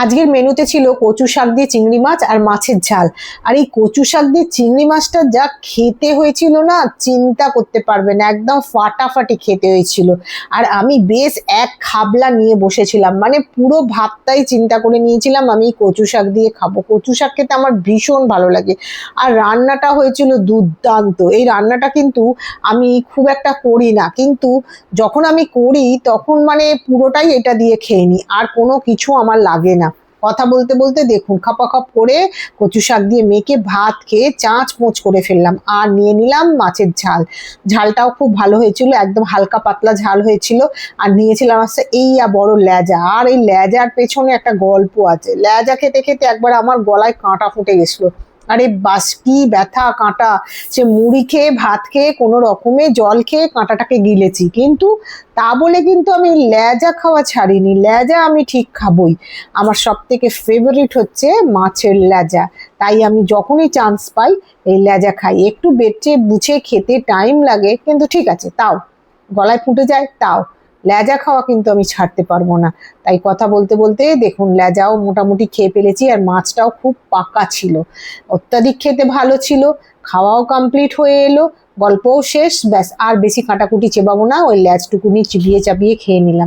আজকের মেনুতে ছিল কচু শাক দিয়ে চিংড়ি মাছ আর মাছের ঝাল। আর এই কচু শাক দিয়ে চিংড়ি মাছটা যা খেতে হয়েছিল না, চিন্তা করতে পারবে না, একদম ফাটাফাটি খেতে হয়েছিল। আর আমি বেশ এক খাবলা নিয়ে বসেছিলাম, মানে পুরো ভাতটাই চিন্তা করে নিয়েছিলাম আমি কচু শাক দিয়ে খাবো। কচু শাক খেতে আমার ভীষণ ভালো লাগে। আর রান্নাটা হয়েছিল দুর্দান্ত। এই রান্নাটা কিন্তু আমি খুব একটা করি না, কিন্তু যখন আমি করি তখন মানে পুরোটাই এটা দিয়ে খেয়ে নিই, আর কোনো কিছু আমার লাগে না। কথা বলতে বলতে দেখুন খাপাখাপ করে কচু শাক দিয়ে মেখে ভাত খেয়ে চাঁচ পোঁচ করে ফেললাম। আর নিয়ে নিলাম মাছের ঝাল। ঝালটাও খুব ভালো হয়েছিল, একদম হালকা পাতলা ঝাল হয়েছিল। আর নিয়েছিলাম আচ্ছা এই বড় লেজা। আর এই লেজার পেছনে একটা গল্প আছে। লেজা খেতে খেতে একবার আমার গলায় কাঁটা ফুটে গেছিলো। আরে বাস কি ব্যথা কাঁটা! সে মুড়ি খেয়ে ভাত খেয়ে কোনো রকমে জল খেয়ে কাঁটাটাকে গিলেছি, কিন্তু তা বলে কিন্তু আমি লেজা খাওয়া ছাড়িনি। লেজা আমি ঠিক খাবই। আমার সব থেকে ফেভারিট হচ্ছে মাছের লেজা। তাই আমি যখনই চান্স পাই এই লেজা খাই। একটু বেটে বুঝে খেতে টাইম লাগে, কিন্তু ঠিক আছে, তাও গলায় ফুটে যায়, তাও লেজা খাওয়া কিন্তু আমি ছাড়তে পারবো না। তাই কথা বলতে বলতে দেখুন লেজাও মোটামুটি খেয়ে ফেলেছি। আর মাছটাও খুব পাকা ছিল, অত্যাধিক খেতে ভালো ছিল। খাওয়াও কমপ্লিট হয়ে এলো, গল্পও শেষ, ব্যাস আর বেশি কাটাকুটি চেবাবো না, ওই লেজটুকুনি চিবিয়ে চাবিয়ে খেয়ে নিলাম।